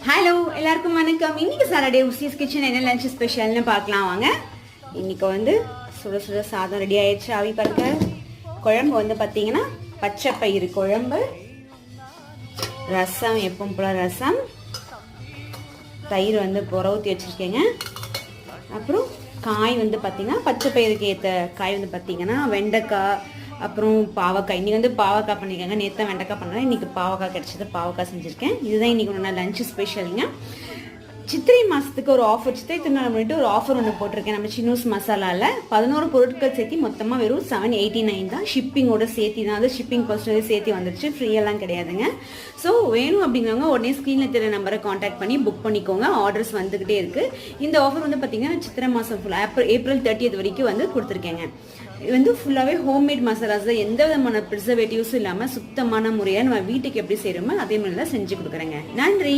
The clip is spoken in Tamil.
ஹலோ எல்லாருக்கும் வணக்கம். இன்னைக்கு சாட்டர்டே உசிஸ் கிச்சன் என்ன லஞ்ச் ஸ்பெஷல்னு பார்க்கலாம் வாங்க. இன்னைக்கு வந்து சுட சுட சாதம் ரெடி ஆயிடுச்சு. ஆவி பறக்க குழம்பு வந்து பார்த்தீங்கன்னா பச்சை பயிறு குழம்பு, ரசம் எப்பவும் போல ரசம், தயிர் வந்து புறவுத்தி வச்சுருக்கேங்க. அப்புறம் காய் வந்து பார்த்தீங்கன்னா பச்சை பயிருக்கு ஏற்ற காய் வந்து பார்த்தீங்கன்னா வெண்டைக்காய், அப்புறம் பாவக்காய். இன்றைக்கி வந்து பாவக்காய் பண்ணியிருக்காங்க. நேற்று வெண்டைக்காய் பண்ணேன், இன்றைக்கி பாவக்காய் கிடச்சது, பாவக்காய் செஞ்சுருக்கேன். இதுதான் இன்றைக்கி ஒன்று லஞ்சு ஸ்பெஷலுங்க. சித்திரை மாதத்துக்கு ஒரு ஆஃபர், சித்திரை திருநாள் பண்ணிட்டு ஒரு ஆஃபர் ஒன்று போட்டிருக்கேன். நம்ம சின்னூஸ் மசாலாவில் 11 பொருட்கள் சேர்த்து மொத்தமாக வெறும் 789 தான். ஷிப்பிங்கோட சேர்த்தி தான், அது ஷிப்பிங் பர்சனல் சேர்த்து வந்துடுச்சு, ஃப்ரீயெல்லாம் கிடையாதுங்க. ஸோ வேணும் அப்படிங்கிறவங்க உடனே ஸ்க்ரீனில் தெரிய நம்பரை காண்டாக்ட் பண்ணி புக் பண்ணிக்கோங்க. ஆர்டர்ஸ் வந்துக்கிட்டே இருக்குது. இந்த ஆஃபர் வந்து பார்த்திங்கன்னா சித்திரை மாதம் ஃபுல்லாக ஏப்ரல் 30 வரைக்கும் வந்து கொடுத்துருக்கேங்க. இது வந்து ஃபுல்லாகவே ஹோம்மேட் மசாலாஸ் தான், எந்த விதமான ப்ரிசர்வேட்டிவ்ஸும் இல்லாமல் சுத்தமான முறையாக நம்ம வீட்டுக்கு எப்படி செய்கிறோமோ அதே மாதிரி தான் செஞ்சு கொடுக்குறேங்க. நன்றி.